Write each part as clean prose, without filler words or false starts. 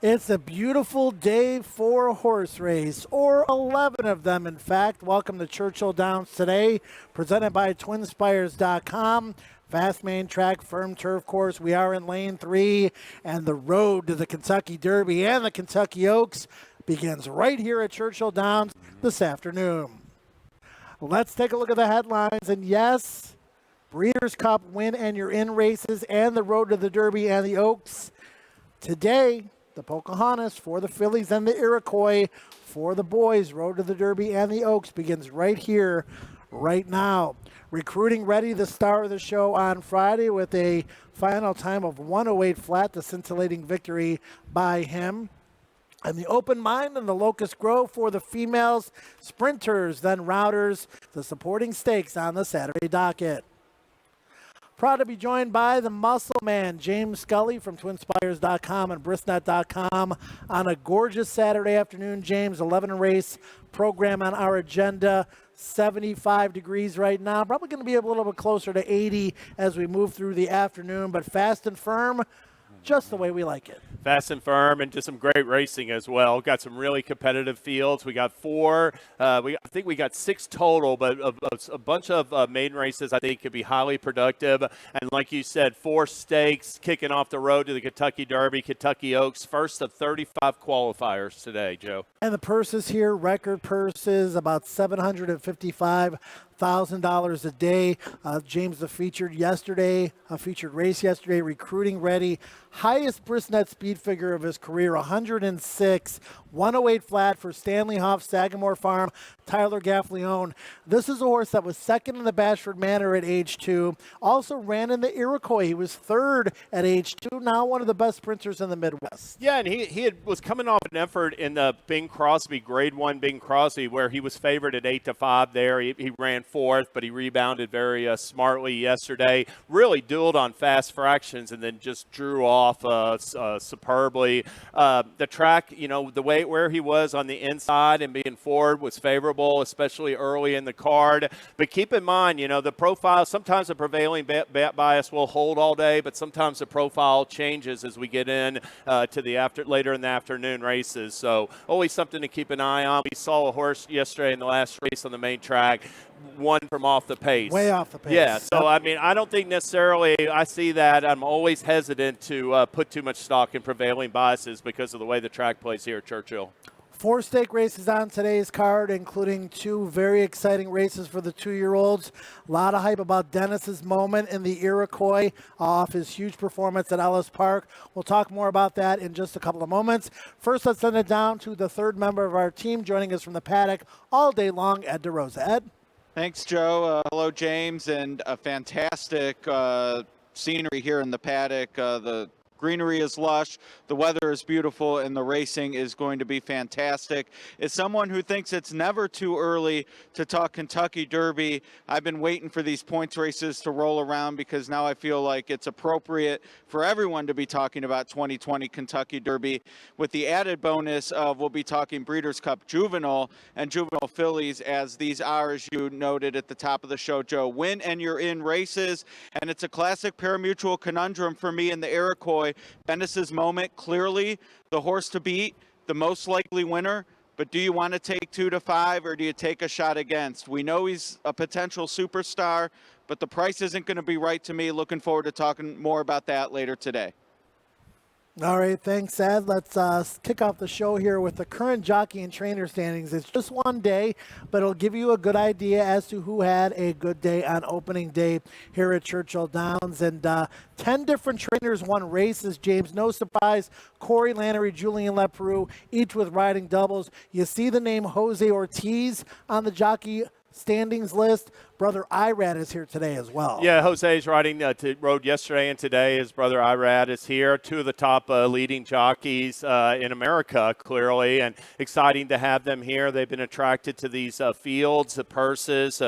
It's a beautiful day for a horse race, or 11 of them, in fact. Welcome to Churchill Downs Today, presented by TwinSpires.com. Fast main track, firm turf course. We are in lane 3, and the road to the Kentucky Derby and the Kentucky Oaks begins right here at Churchill Downs this afternoon. Let's take a look at the headlines, and yes, Breeders' Cup win and you're in races, and the road to the Derby and the Oaks. Today, the Pocahontas for the fillies and the Iroquois for the boys. Road to the Derby and the Oaks begins right here, right now. Recruiting ready, the star of the show on Friday with a final time of 1:08 flat, the scintillating victory by him. And the Open Mind and the Locust Grove for the females, sprinters, then routers, the supporting stakes on the Saturday docket. Proud to be joined by the muscle man, James Scully from TwinSpires.com and Brisnet.com on a gorgeous Saturday afternoon. James, 11 race program on our agenda. 75 degrees right now. Probably going to be a little bit closer to 80 as we move through the afternoon, but fast and firm, just the way we like it. Fast and firm, and just some great racing as well. Got some really competitive fields. We got 4. I think we got 6 total, but a bunch of maiden races I think could be highly productive. And like you said, 4 stakes kicking off the road to the Kentucky Derby, Kentucky Oaks. First of 35 qualifiers today, Joe. And the purses here, record purses, about $755,000 a day. James, the featured race yesterday, recruiting ready. Highest Brisnet speed figure of his career, 106, 108 flat for Stanley Hoff, Sagamore Farm, Tyler Gaffleone. This is a horse that was second in the Bashford Manor at age 2. Also ran in the Iroquois. He was third at age 2. Now one of the best sprinters in the Midwest. Yeah, and he was coming off an effort in the Bing Crosby, Grade 1 Bing Crosby, where he was favored at 8-5 there. He ran 4th, but he rebounded very smartly yesterday. Really dueled on fast fractions and then just drew off superbly. The track, the way where he was on the inside and being forward was favorable, especially early in the card. But keep in mind, the profile, sometimes the prevailing bet bias will hold all day, but sometimes the profile changes as we get in to the later in the afternoon races. So always something to keep an eye on. We saw a horse yesterday in the last race on the main track, one from off the pace. Way off the pace. Yeah, so I don't think necessarily I see that. I'm always hesitant to put too much stock in prevailing biases because of the way the track plays here at Churchill. 4 stake races on today's card, including 2 very exciting races for the 2-year-olds. A lot of hype about Dennis's moment in the Iroquois off his huge performance at Ellis Park. We'll talk more about that in just a couple of moments. First, let's send it down to the third member of our team joining us from the paddock all day long, Ed DeRosa. Ed? Thanks, Joe. Hello, James, and a fantastic scenery here in the paddock. The greenery is lush, the weather is beautiful, and the racing is going to be fantastic. As someone who thinks it's never too early to talk Kentucky Derby, I've been waiting for these points races to roll around because now I feel like it's appropriate for everyone to be talking about 2020 Kentucky Derby, with the added bonus of we'll be talking Breeders' Cup Juvenile and Juvenile fillies, as these are, as you noted at the top of the show, Joe, win and you're in races. And it's a classic parimutuel conundrum for me in the Iroquois. Dennis's moment, clearly the horse to beat, the most likely winner. But do you want to take 2-5 or do you take a shot against? We know he's a potential superstar, but the price isn't going to be right to me. Looking forward to talking more about that later today. All right, thanks, Ed. Let's kick off the show here with the current jockey and trainer standings. It's just one day, but it'll give you a good idea as to who had a good day on opening day here at Churchill Downs. And 10 different trainers won races, James. No surprise, Corey Lannery, Julian Leperoux, each with riding doubles. You see the name Jose Ortiz on the jockey standings list. Brother Irad is here today as well. Yeah, Jose's riding rode yesterday and today. His brother Irad is here. 2 of the top leading jockeys in America, clearly, and exciting to have them here. They've been attracted to these fields, the purses,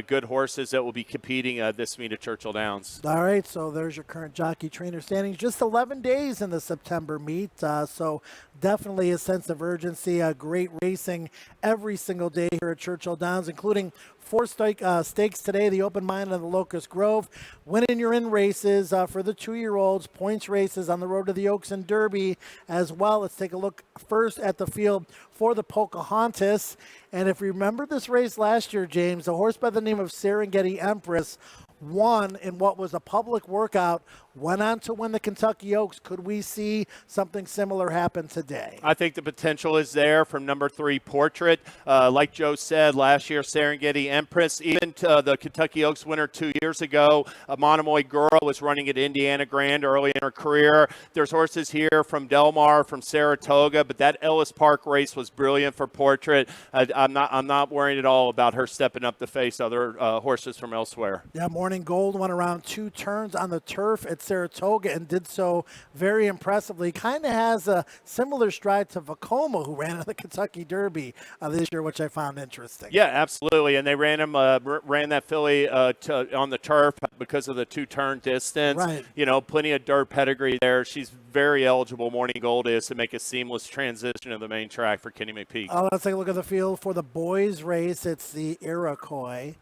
good horses that will be competing this meet at Churchill Downs. All right, so there's your current jockey trainer standings. Just 11 days in the September meet, so definitely a sense of urgency. Great racing every single day here at Churchill Downs, including 4 stake stakes today, the Open Mine and the Locust Grove. Winning your in races for the 2-year-olds, points races on the road to the Oaks and Derby as well. Let's take a look first at the field for the Pocahontas. And if you remember this race last year, James, a horse by the name of Serengeti Empress won in what was a public workout, went on to win the Kentucky Oaks. Could we see something similar happen today? I think the potential is there from number 3, Portrait. Like Joe said, last year, Serengeti Empress, even to the Kentucky Oaks winner 2 years ago, a Monomoy Girl was running at Indiana Grand early in her career. There's horses here from Del Mar, from Saratoga, but that Ellis Park race was brilliant for Portrait. I'm not worried at all about her stepping up to face other horses from elsewhere. Yeah, Morning Gold went around 2 turns on the turf at Saratoga and did so very impressively. Kind of has a similar stride to Vacoma, who ran in the Kentucky Derby this year, which I found interesting. Yeah, absolutely. And they ran that filly on the turf because of the 2-turn distance. Right. You know, plenty of dirt pedigree there. She's very eligible, Morning Gold is, to make a seamless transition to the main track for Kenny McPeak. Let's take a look at the field for the boys race. It's the Iroquois.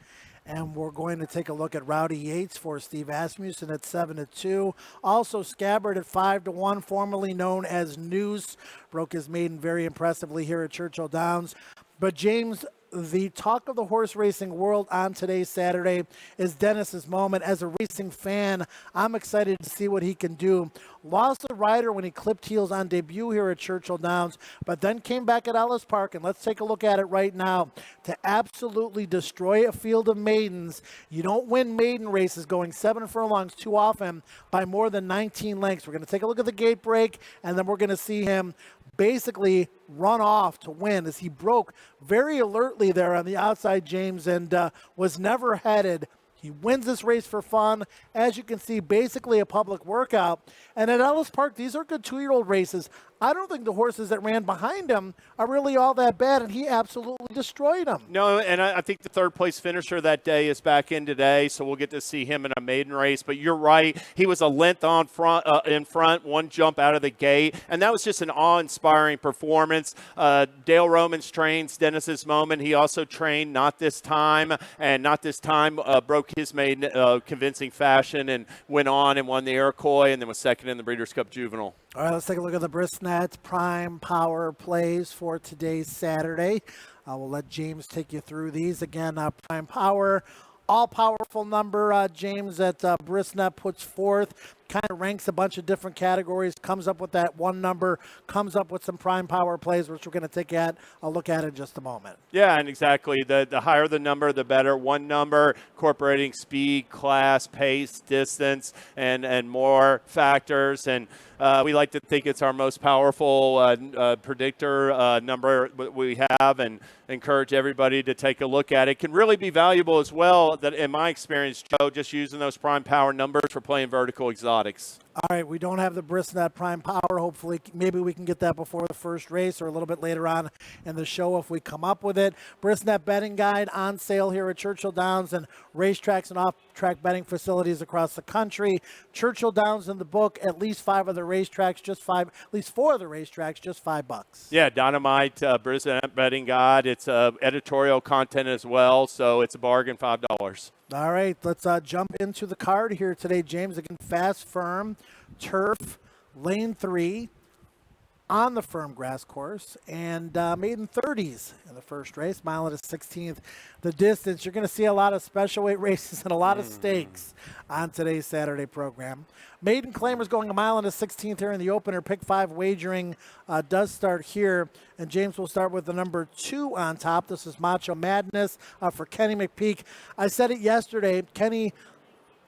And we're going to take a look at Rowdy Yates for Steve Asmussen at 7-2. Also Scabbard at 5-1, formerly known as Noose. Broke his maiden very impressively here at Churchill Downs. But James, the talk of the horse racing world on today's Saturday is Dennis's Moment. As a racing fan, I'm excited to see what he can do. Lost a rider when he clipped heels on debut here at Churchill Downs, but then came back at Ellis Park, and let's take a look at it right now. To absolutely destroy a field of maidens, you don't win maiden races going 7 furlongs too often by more than 19 lengths. We're going to take a look at the gate break, and then we're going to see him basically run off to win as he broke very alertly there on the outside, James, and was never headed. He wins this race for fun. As you can see, basically a public workout. And at Ellis Park, these are good 2-year-old races. I don't think the horses that ran behind him are really all that bad, and he absolutely destroyed them. No, and I think the third-place finisher that day is back in today, so we'll get to see him in a maiden race. But you're right. He was a length in front, 1 jump out of the gate, and that was just an awe-inspiring performance. Dale Romans trains Dennis's Moment. He also trained Not This Time, and Not This Time broke his maiden convincing fashion and went on and won the Iroquois and then was second in the Breeders' Cup Juvenile. All right, let's take a look at the Brisnet Prime Power plays for today's Saturday. We'll let James take you through these. Again, Prime Power, all-powerful number, James, that Brisnet puts forth. Kind of ranks a bunch of different categories, comes up with that one number, comes up with some Prime Power plays, which we're going to take a look at in just a moment. Yeah, and exactly. The higher the number, the better. One number incorporating speed, class, pace, distance, and more factors. And we like to think it's our most powerful predictor number we have, and encourage everybody to take a look at it. It can really be valuable as well, that in my experience, Joe, just using those Prime Power numbers for playing vertical exotics. All right, we don't have the Brisnet Prime Power. Hopefully, maybe we can get that before the first race or a little bit later on in the show if we come up with it. Brisnet Betting Guide on sale here at Churchill Downs and racetracks and off-track betting facilities across the country. Churchill Downs in the book, at least 5 of the racetracks, at least 4 of the racetracks, just $5. Yeah, Dynamite Brisnet Betting Guide. It's editorial content as well, so it's a bargain, $5. All right, let's jump into the card here today, James. Again, Fast Firm, Turf, Lane 3 on the firm grass course, and maiden 30s in the first race, mile and a 16th. The distance, you're going to see a lot of special weight races and a lot of stakes on today's Saturday program. Maiden Claimers going a mile and a 16th here in the opener. Pick 5 wagering does start here. And James will start with the number 2 on top. This is Macho Madness for Kenny McPeak. I said it yesterday. Kenny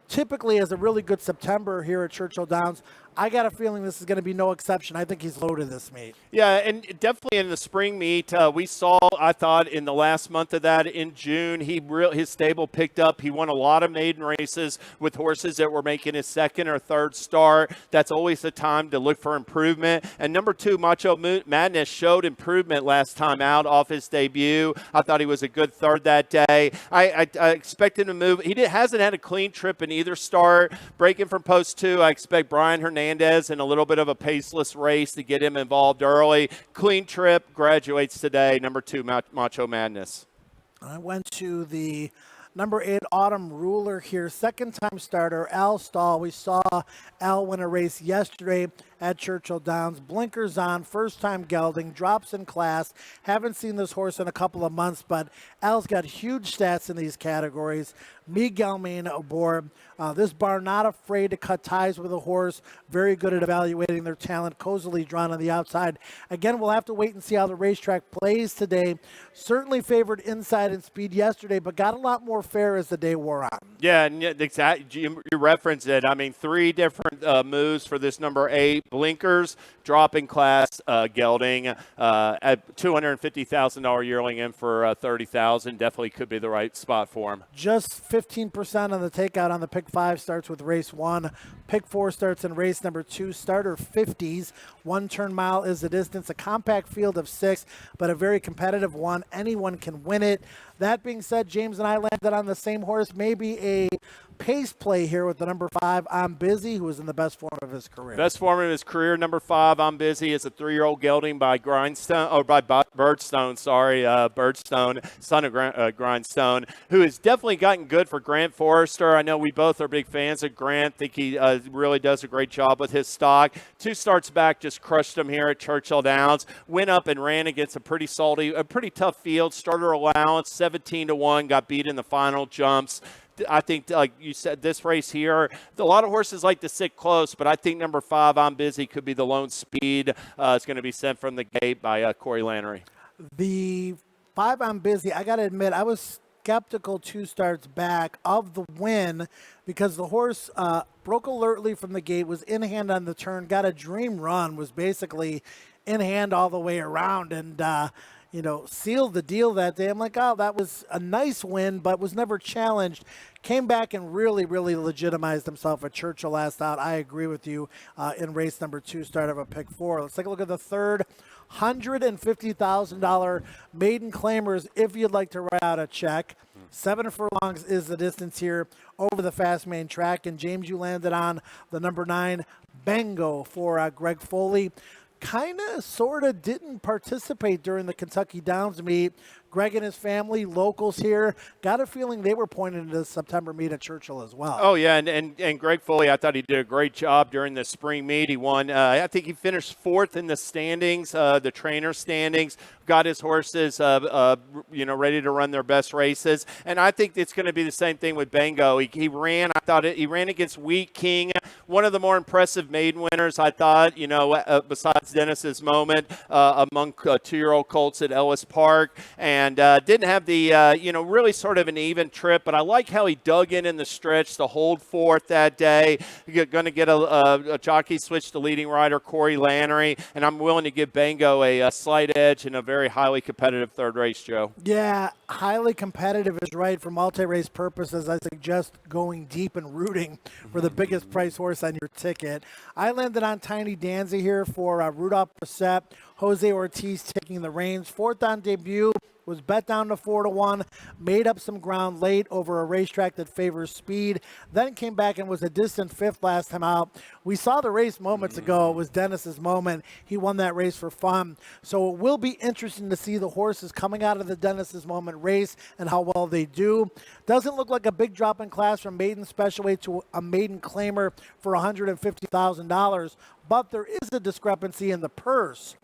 typically has a really good September here at Churchill Downs. I got a feeling this is going to be no exception. I think he's loaded this meet. Yeah, and definitely in the spring meet, we saw, I thought, in the last month of that in June, his stable picked up. He won a lot of maiden races with horses that were making his second or third start. That's always the time to look for improvement. And number 2, Macho Madness, showed improvement last time out off his debut. I thought he was a good third that day. I expect him to move. He hasn't had a clean trip in either start. Breaking from post 2, I expect Brian Hernandez in a little bit of a paceless race to get him involved early. Clean trip, graduates today, number 2, Macho Madness. I went to the Number 8, Autumn Ruler here. Second-time starter, Al Stahl. We saw Al win a race yesterday at Churchill Downs. Blinkers on, first-time gelding, drops in class. Haven't seen this horse in a couple of months, but Al's got huge stats in these categories. Miguel Main aboard. This barn not afraid to cut ties with a horse. Very good at evaluating their talent. Cozily drawn on the outside. Again, we'll have to wait and see how the racetrack plays today. Certainly favored inside and speed yesterday, but got a lot more fair as the day wore on. Yeah, and exactly. You referenced it. I mean, 3 different moves for this number 8. Blinkers, dropping class, gelding, at $250,000 yearling in for $30,000. Definitely could be the right spot for him. Just 15% on the takeout on the pick 5 starts with race 1. Pick 4 starts in race number 2. Starter 50s. 1 turn mile is the distance. A compact field of 6, but a very competitive one. Anyone can win it. That being said, James and I landed on the same horse. Maybe a pace play here with the number 5, I'm Busy, who is in the best form of his career. Best form of his career, number 5, I'm Busy, is a 3-year-old gelding by Birdstone, son of Grindstone, who has definitely gotten good for Grant Forrester. I know we both are big fans of Grant. Think he really does a great job with his stock. 2 starts back, just crushed him here at Churchill Downs. Went up and ran against a pretty tough field. Starter allowance, 17-1, got beat in the final jumps. I think, like you said, this race here, a lot of horses like to sit close, but I think number 5, I'm Busy, could be the lone speed. It's going to be sent from the gate by Corey Lannery. The 5, I'm Busy, I got to admit, I was skeptical 2 starts back of the win because the horse broke alertly from the gate, was in hand on the turn, got a dream run, was basically in hand all the way around, and sealed the deal that day. I'm like, oh, that was a nice win, but was never challenged. Came back and really, really legitimized himself at Churchill last out. I agree with you in race number 2, start of a pick 4. Let's take a look at the third. $150,000 maiden claimers if you'd like to write out a check. 7 furlongs is the distance here over the fast main track. And James, you landed on the number 9, Bango, for Greg Foley. Kind of, sort of didn't participate during the Kentucky Downs meet. Greg and his family, locals here, got a feeling they were pointed to the September meet at Churchill as well. Oh, yeah, and Greg Foley, I thought he did a great job during the spring meet. He won, I think he finished 4th in the standings, the trainer standings, got his horses, ready to run their best races. And I think it's going to be the same thing with Bango. He ran against Wheat King, one of the more impressive maiden winners, I thought, besides Dennis's moment among 2-year-old colts at Ellis Park. And didn't have the, really sort of an even trip. But I like how he dug in the stretch to hold 4th that day. You're going to get a jockey switch to leading rider Corey Lannery. And I'm willing to give Bango a slight edge in a very highly competitive third race, Joe. Yeah, highly competitive is right. For multi-race purposes, I suggest going deep and rooting for the biggest price horse on your ticket. I landed on Tiny Danzy here for Rudolph Brissett. Jose Ortiz taking the reins. 4th on debut. Was bet down to 4-1, made up some ground late over a racetrack that favors speed, then came back and was a distant 5th last time out. We saw the race moments ago. It was Dennis's moment. He won that race for fun. So it will be interesting to see the horses coming out of the Dennis's moment race and how well they do. Doesn't look like a big drop in class from maiden special weight to a maiden claimer for $150,000, but there is a discrepancy in the purse.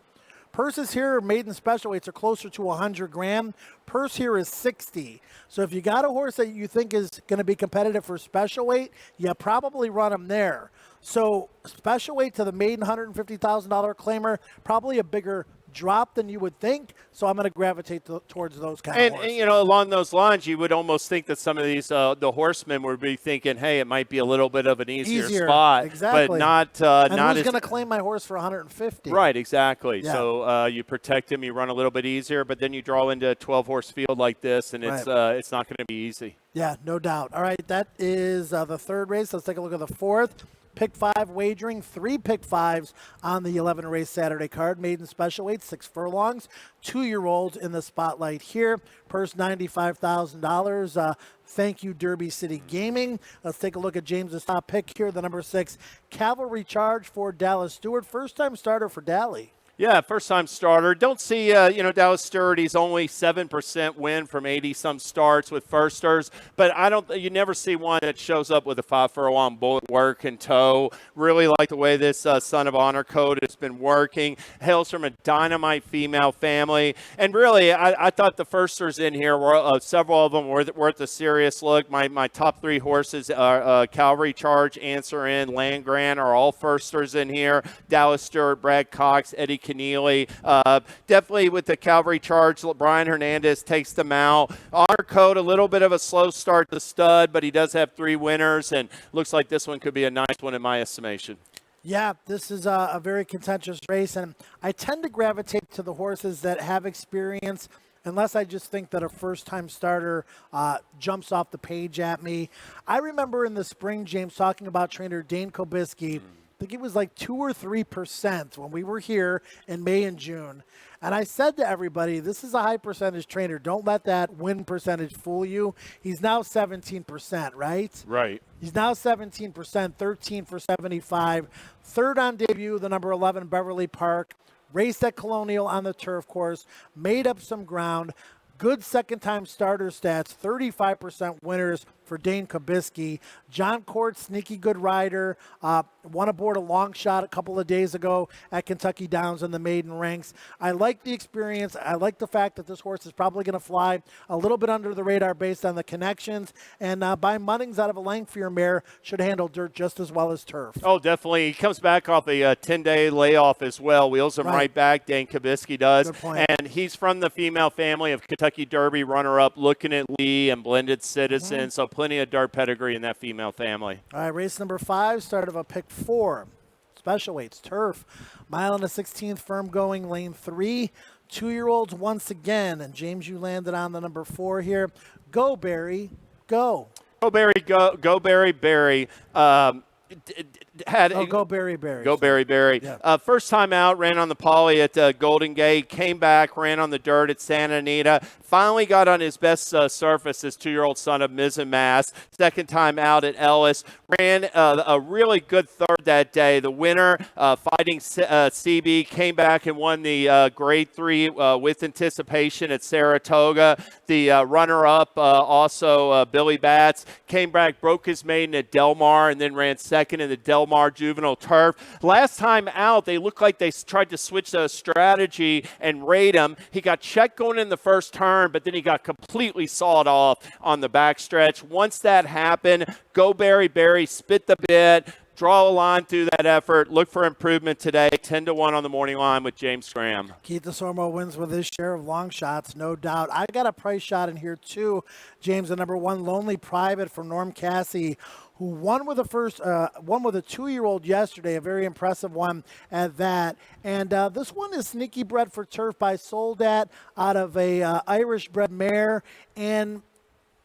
Purses here, maiden special weights, are closer to 100 grand. Purse here is 60. So if you got a horse that you think is going to be competitive for special weight, you probably run him there. So special weight to the maiden $150,000 claimer, probably a bigger drop than you would think. So I'm going to gravitate towards those kind of horses. And, along those lines, you would almost think that some of these, the horsemen would be thinking, hey, it might be a little bit of an easier spot. Exactly. But not who's going to claim my horse for 150? Right, exactly. Yeah. So you protect him, you run a little bit easier, but then you draw into a 12-horse field like this, and it's not going to be easy. Yeah, no doubt. All right, that is the third race. Let's take a look at the fourth. Pick 5 wagering, 3 pick 5s on the 11 race Saturday card. Maiden special weight, 6 furlongs, 2-year-olds in the spotlight here. Purse $95,000. Thank you, Derby City Gaming. Let's take a look at James's top pick here, the number 6 Cavalry Charge for Dallas Stewart. First time starter for Dally. Yeah, first-time starter. Don't see, Dallas Sturdy's only 7% win from 80-some starts with firsters, but you never see one that shows up with a 5-furlong bullet work and toe. Really like the way this Son of Honor code has been working. Hails from a dynamite female family, and really, I thought the firsters in here were several of them were worth a serious look. My top 3 horses are Cavalry Charge, Answer In, Land Grant are all firsters in here. Dallas Stewart, Brad Cox, Eddie Keneally. Definitely with the Cavalry Charge, Brian Hernandez takes them out. Honor Code, a little bit of a slow start to stud, but he does have 3 winners, and looks like this one could be a nice one in my estimation. Yeah, this is a very contentious race, and I tend to gravitate to the horses that have experience, unless I just think that a first-time starter jumps off the page at me. I remember in the spring, James, talking about trainer Dane Kobisky. I think it was like 2 or 3% when we were here in May and June. And I said to everybody, this is a high percentage trainer. Don't let that win percentage fool you. He's now 17%, right? Right. He's now 17%, 13 for 75. Third on debut, the number 11 Beverly Park. Raced at Colonial on the turf course. Made up some ground. Good second-time starter stats, 35% winners for Dane Kobisky. John Court, sneaky good rider, won aboard a long shot a couple of days ago at Kentucky Downs in the maiden ranks. I like the experience. I like the fact that this horse is probably going to fly a little bit under the radar based on the connections. And by Munnings out of a Langfier mare, should handle dirt just as well as turf. Oh, definitely. He comes back off a 10-day layoff as well. Wheels him right back, Dane Kobisky does. Good point. And he's from the female family of Kentucky Derby runner-up, Looking at Lee and Blended Citizen. So plenty of dirt pedigree in that female family. All right, race number 5, start of a pick 4. Special weights, turf. Mile and a 16th, firm going, lane 3. 2-year-olds once again. And James, you landed on the number 4 here. Go, Barry, go. Go, Barry, go. Go, Barry, Barry. Go Barry Barry. Go Barry Barry. Yeah. First time out, ran on the poly at Golden Gate, came back, ran on the dirt at Santa Anita, finally got on his best surface, his 2-year-old son of Mizzen Mass. Second time out at Ellis, ran a really good third that day. The winner, Fighting CB, came back and won the Grade 3 with anticipation at Saratoga. The runner-up, also Billy Batts, came back, broke his maiden at Del Mar, and then ran second in the Del Mar Juvenile Turf. Last time out, they looked like they tried to switch the strategy and rate him. He got checked going in the first turn, but then he got completely sawed off on the backstretch. Once that happened, Go Barry Barry, spit the bit, draw a line through that effort. Look for improvement today. 10-1 on the morning line with James Graham. Keith DeSormo wins with his share of long shots, no doubt. I got a price shot in here too, James. The number 1 Lonely Private from Norm Cassie, who won with a 2-year-old yesterday, a very impressive one at that. And this one is sneaky bred for turf by Soldat out of a Irish bred mare, and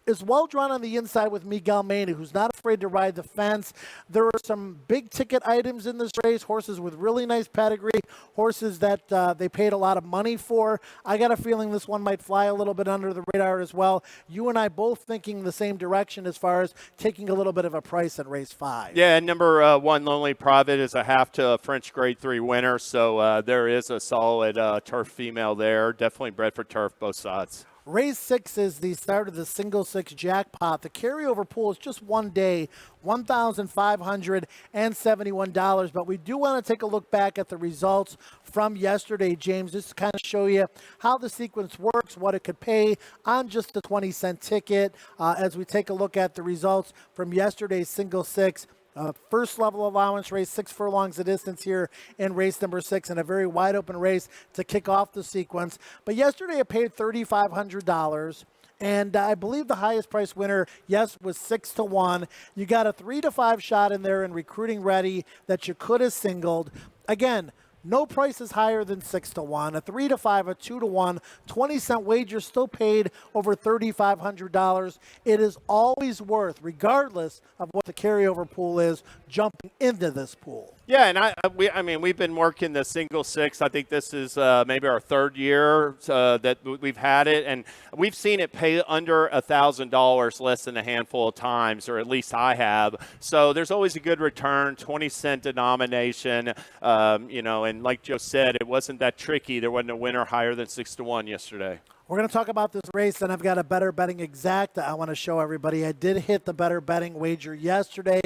is well drawn on the inside with Miguel Mena, who's not afraid to ride the fence. There are some big ticket items in this race, horses with really nice pedigree, horses that they paid a lot of money for. I got a feeling this one might fly a little bit under the radar as well. You and I both thinking the same direction as far as taking a little bit of a price in race 5. Yeah, number 1 Lonely Private is a half to a French Grade 3 winner, so there is a solid turf female there. Definitely bred for turf, both sides. Race 6 is the start of the single 6 jackpot. The carryover pool is just one day, $1,571. But we do want to take a look back at the results from yesterday, James, just to kind of show you how the sequence works, what it could pay on just a 20-cent ticket as we take a look at the results from yesterday's single 6. First level allowance race, 6 furlongs of distance here in race number 6, and a very wide open race to kick off the sequence. But yesterday it paid $3,500. And I believe the highest price winner, yes, was 6-1. You got a 3 to 5 shot in there in Recruiting Ready that you could have singled. Again, no price is higher than 6-1. A 3 to 5, a 2 to 1, 20-cent wager still paid over $3,500. It is always worth, regardless of what the carryover pool is, jumping into this pool. Yeah, and we've been working the single 6. I think this is maybe our 3rd year that we've had it, and we've seen it pay under $1,000 less than a handful of times, or at least I have. So there's always a good return, 20-cent denomination, and And like Joe said, it wasn't that tricky. There wasn't a winner higher than 6-1 yesterday. We're going to talk about this race, and I've got a better betting exact that I want to show everybody. I did hit the better betting wager yesterday.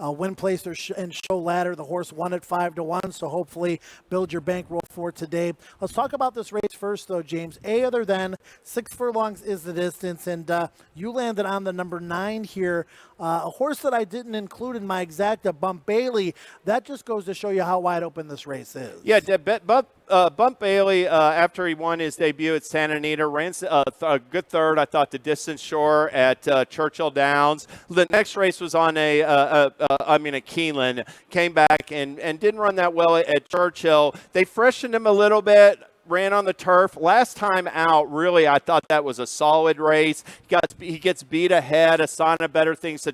Win, place, and show ladder. The horse won at 5-1, so hopefully build your bankroll for today. Let's talk about this race first, though, James. Other than 6 furlongs is the distance, and you landed on the number 9 here. A horse that I didn't include in my exacta, Bump Bailey. That just goes to show you how wide open this race is. Yeah, Bump Bailey, after he won his debut at Santa Anita, ran a good third. I thought the distance shore at Churchill Downs. The next race was on a Keeneland. Came back and didn't run that well at Churchill. They freshened him a little bit. Ran on the turf. Last time out, really, I thought that was a solid race. He gets beat ahead, a sign of better things to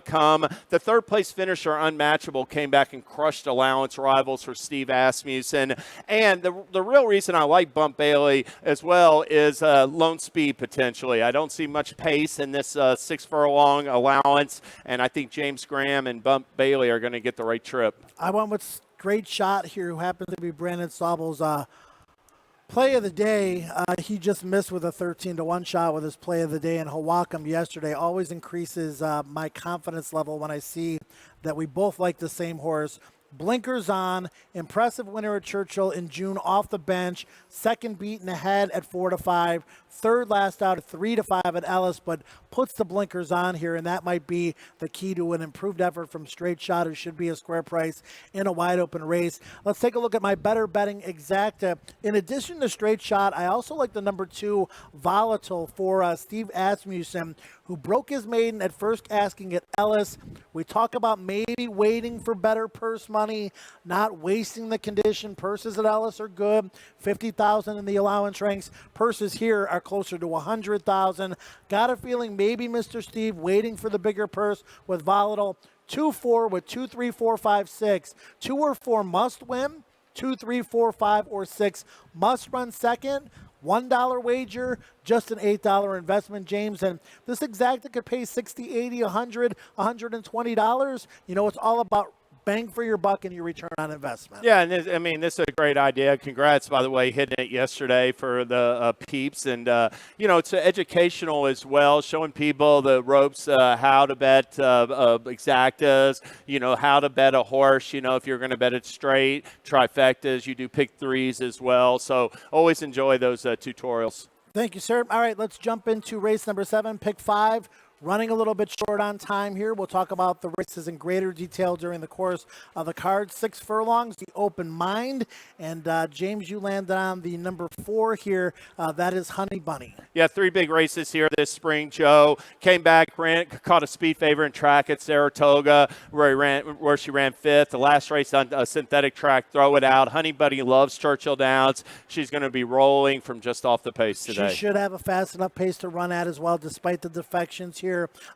come. The third-place finisher, Unmatchable, came back and crushed allowance rivals for Steve Asmussen. And the real reason I like Bump Bailey as well is lone speed, potentially. I don't see much pace in this 6 furlong allowance, and I think James Graham and Bump Bailey are going to get the right trip. I went with Great Shot here, who happens to be Brandon Saubel's play of the day. He just missed with a 13-1 shot with his play of the day in Hawakam yesterday. Always increases my confidence level when I see that we both like the same horse. Blinkers on, impressive winner at Churchill in June off the bench, second beaten ahead at 4-5, third last out at 3-5 at Ellis, but puts the blinkers on here, and that might be the key to an improved effort from Straight Shot, who should be a square price in a wide open race. Let's take a look at my better betting exacta. In addition to Straight Shot, I also like the number 2 Volatile for Steve Asmussen, who broke his maiden at first asking at Ellis. We talk about maybe waiting for better purse money, not wasting the condition. Purses at Ellis are good, 50,000 in the allowance ranks. Purses here are closer to 100,000. Got a feeling maybe Mr. Steve waiting for the bigger purse with Volatile. 2-4 with 2, 3, 4, 5, 6. 2 or 4 must win. 2, 3, 4, 5, or 6 must run second. $1 wager, just an $8 investment, James. And this exacta could pay $60, $80, $100, $120. You know, it's all about bang for your buck and your return on investment. Yeah, and this is a great idea. Congrats, by the way, hitting it yesterday for the peeps. And, it's educational as well, showing people the ropes, how to bet exactas, how to bet a horse. If you're going to bet it straight, trifectas, you do pick threes as well. So always enjoy those tutorials. Thank you, sir. All right, let's jump into race number 7, pick 5. Running a little bit short on time here. We'll talk about the races in greater detail during the course of the card. 6 furlongs, the Open Mind. And James, you landed on the number 4 here. That is Honey Bunny. Yeah, 3 big races here this spring, Joe. Came back, caught a speed favor in track at Saratoga, where she ran 5th. The last race on a synthetic track, throw it out. Honey Bunny loves Churchill Downs. She's going to be rolling from just off the pace today. She should have a fast enough pace to run at as well, despite the defections here.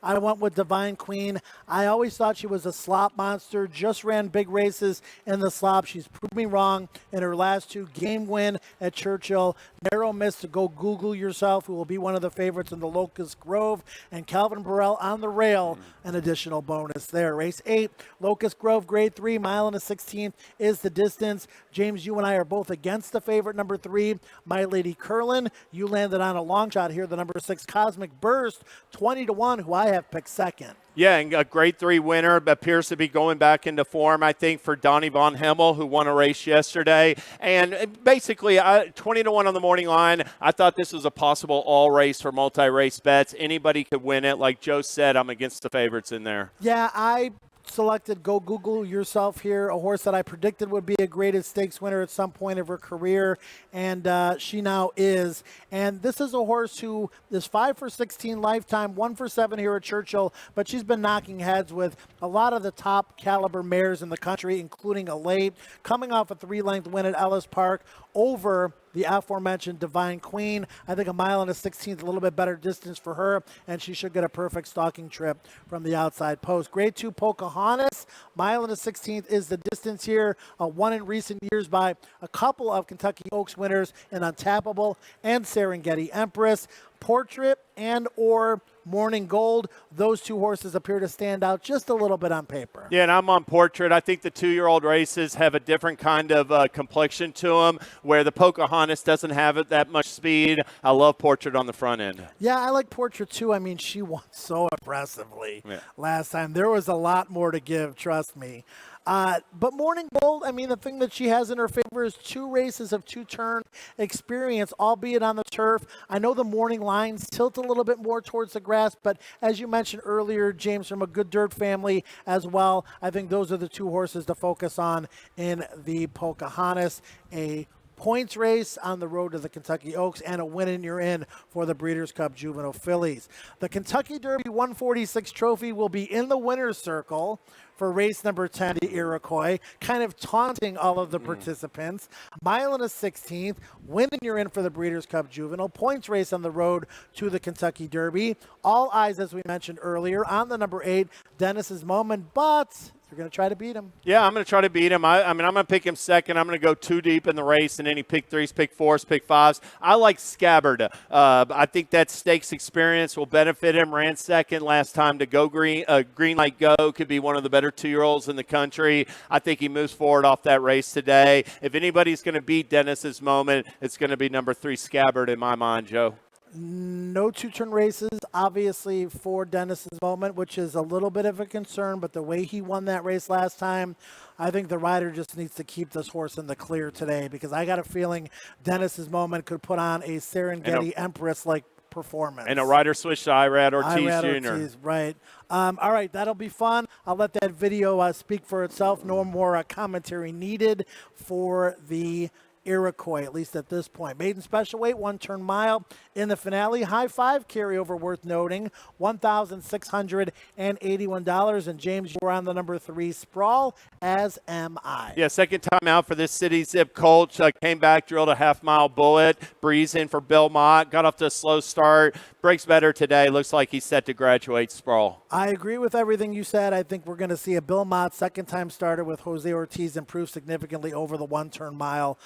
I went with Divine Queen. I always thought she was a slop monster, just ran big races in the slop. She's proved me wrong in her last 2. Game win at Churchill. Narrow miss to Go Google Yourself, who will be one of the favorites in the Locust Grove. And Calvin Burrell on the rail, an additional bonus there. Race 8, Locust Grove, grade 3, mile and a 16th is the distance. James, you and I are both against the favorite, number 3, My Lady Curlin. You landed on a long shot here, the number 6, Cosmic Burst, 20-1, who I have picked second. Yeah, and a grade 3 winner, appears to be going back into form, I think, for Donnie Von Hemmel, who won a race yesterday. And basically, 20-1 on the morning line. I thought this was a possible all race for multi-race bets. Anybody could win it. Like Joe said, I'm against the favorites in there. Yeah, I selected Go Google Yourself here, a horse that I predicted would be a graded stakes winner at some point of her career, and she now is. And this is a horse who is 5 for 16 lifetime, 1 for 7 here at Churchill, but she's been knocking heads with a lot of the top caliber mares in the country, including a late, coming off a 3-length win at Ellis Park over the aforementioned Divine Queen. I think a mile and a 16th, a little bit better distance for her, and she should get a perfect stalking trip from the outside post. Grade 2 Pocahontas, mile and a 16th is the distance here. Won in recent years by a couple of Kentucky Oaks winners in Untappable and Serengeti Empress. Portrait and or Morning Gold. Those two horses appear to stand out just a little bit on paper. Yeah, and I'm on Portrait. I think the 2-year-old races have a different kind of complexion to them, where the Pocahontas doesn't have it that much speed. I love Portrait on the front end. Yeah, I like Portrait too. I mean, she won so impressively last time. There was a lot more to give, trust me. But Morning Gold, I mean, the thing that she has in her favor is 2 races of 2-turn experience, albeit on the turf. I know the morning lines tilt a little bit more towards the grass, but as you mentioned earlier, James, from a good dirt family as well, I think those are the 2 horses to focus on in the Pocahontas. A points race on the road to the Kentucky Oaks, and a win and you're in for the Breeders' Cup Juvenile Fillies. The Kentucky Derby 146 trophy will be in the winner's circle for race number 10, the Iroquois, kind of taunting all of the participants. Mile and a 16th, win and you're in for the Breeders' Cup Juvenile, points race on the road to the Kentucky Derby. All eyes, as we mentioned earlier, on the number 8, Dennis's Moment, but you're going to try to beat him. Yeah, I'm going to try to beat him. I mean, I'm going to pick him second. I'm going to go too deep in the race, and any pick 3s, pick 4s, pick 5s. I like Scabbard. I think that stakes experience will benefit him. Ran second last time to Go Green. Green Light Go could be one of the better 2-year-olds in the country. I think he moves forward off that race today. If anybody's going to beat Dennis's Moment, it's going to be number 3, Scabbard, in my mind, Joe. No 2-turn races, obviously, for Dennis's Moment, which is a little bit of a concern, but the way he won that race last time, I think the rider just needs to keep this horse in the clear today, because I got a feeling Dennis's Moment could put on a Serengeti Empress-like performance. And a rider switch to Irad Ortiz Jr. Ortiz, right. All right, that'll be fun. I'll let that video speak for itself. No more commentary needed for the Iroquois, at least at this point. Maiden special weight, 1-turn mile in the finale. High 5 carryover worth noting, $1,681. And James, you were on the number 3 Sprawl, as am I. Yeah, second time out for this City Zip Colt. Came back, drilled a half-mile bullet. Breeze in for Belmont. Got off to a slow start. Breaks better today. Looks like he's set to graduate, Sprawl. I agree with everything you said. I think we're going to see a Belmont second-time starter with Jose Ortiz improve significantly over the 1-turn mile.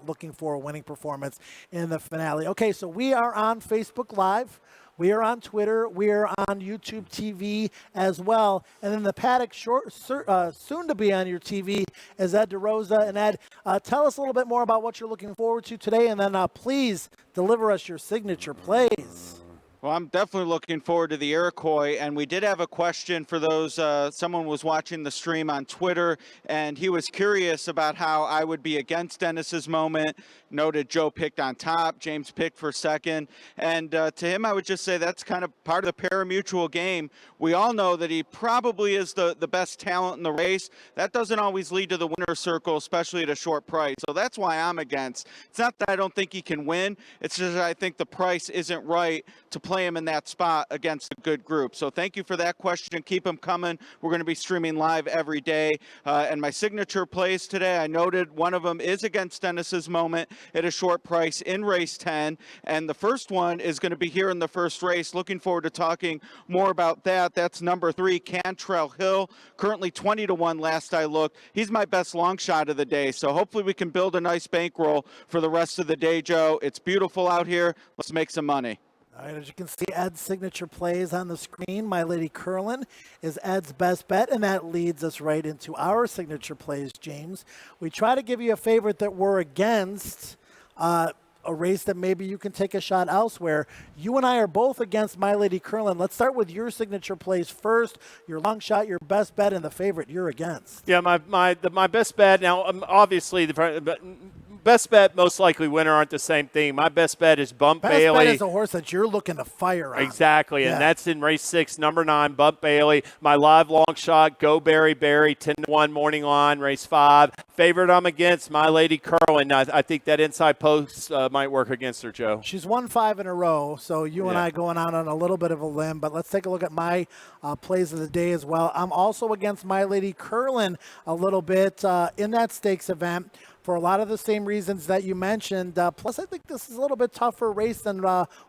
Looking for a winning performance in the finale. Okay, so we are on Facebook Live. We are on Twitter. We are on YouTube TV as well. And then the Paddock, soon to be on your TV, is Ed DeRosa. And Ed, tell us a little bit more about what you're looking forward to today. And then please deliver us your signature plays. Well, I'm definitely looking forward to the Iroquois, and we did have a question for those, someone was watching the stream on Twitter, and he was curious about how I would be against Dennis's Moment. Noted Joe picked on top, James picked for second, and to him I would just say that's kind of part of the pari-mutuel game. We all know that he probably is the best talent in the race. That doesn't always lead to the winner's circle, especially at a short price, so that's why I'm against. It's not that I don't think he can win, it's just that I think the price isn't right to play him in that spot against a good group. So thank you for that question. Keep them coming. We're going to be streaming live every day. And my signature plays today, I noted one of them is against Dennis's Moment at a short price in race 10. And the first one is going to be here in the first race. Looking forward to talking more about that. That's number 3, Cantrell Hill, currently 20-1 last I looked. He's my best long shot of the day. So hopefully we can build a nice bankroll for the rest of the day, Joe. It's beautiful out here. Let's make some money. All right, as you can see, Ed's signature plays on the screen. My Lady Curlin is Ed's best bet, and that leads us right into our signature plays, James. We try to give you a favorite that we're against, a race that maybe you can take a shot elsewhere. You and I are both against My Lady Curlin. Let's start with your signature plays first, your long shot, your best bet, and the favorite you're against. Yeah, my best bet. Now, obviously, the best bet, most likely winner aren't the same thing. My best bet is Bump Bailey. Best bet is a horse that you're looking to fire on. Exactly, and that's in race 6, number 9, Bump Bailey. My live long shot, Go Berry Berry, 10-1 morning line, race 5. Favorite I'm against, My Lady Curlin. I think that inside post might work against her, Joe. She's won 5 in a row, so you and I going out on a little bit of a limb, but let's take a look at my plays of the day as well. I'm also against My Lady Curlin a little bit in that stakes event. for a lot of the same reasons that you mentioned. Plus, I think this is a little bit tougher race than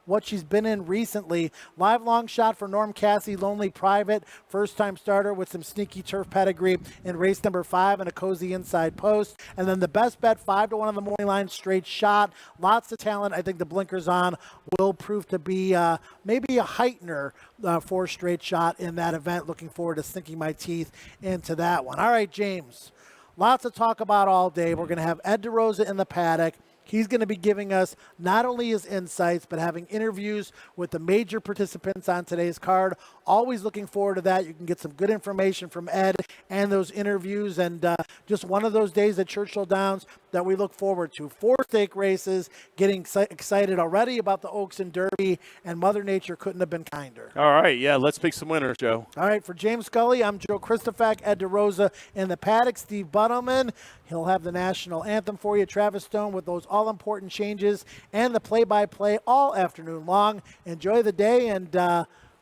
what she's been in recently. Live long shot for Norm Cassie, Lonely Private, first-time starter with some sneaky turf pedigree in race number 5 and a cozy inside post. And then the best bet, 5-1 on the morning line, straight shot. Lots of talent. I think the blinkers on will prove to be maybe a heightener for straight shot in that event. Looking forward to sinking my teeth into that one. All right, James. Lots to talk about all day. We're going to have Ed DeRosa in the paddock. He's going to be giving us not only his insights, but having interviews with the major participants on today's card. Always looking forward to that. You can get some good information from Ed and those interviews. And just one of those days at Churchill Downs that we look forward to. 4 stake races, getting excited already about the Oaks and Derby, and Mother Nature couldn't have been kinder. All right, yeah, let's pick some winners, Joe. All right, for James Scully, I'm Joe Christofak, Ed DeRosa in the paddock, Steve Buttleman. He'll have the national anthem for you, Travis Stone, with those all-important changes and the play-by-play all afternoon long. Enjoy the day and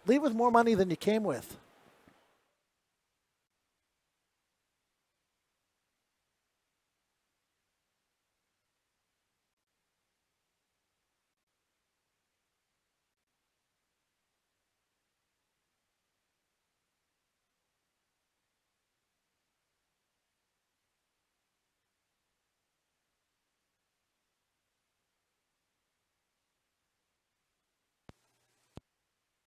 leave with more money than you came with.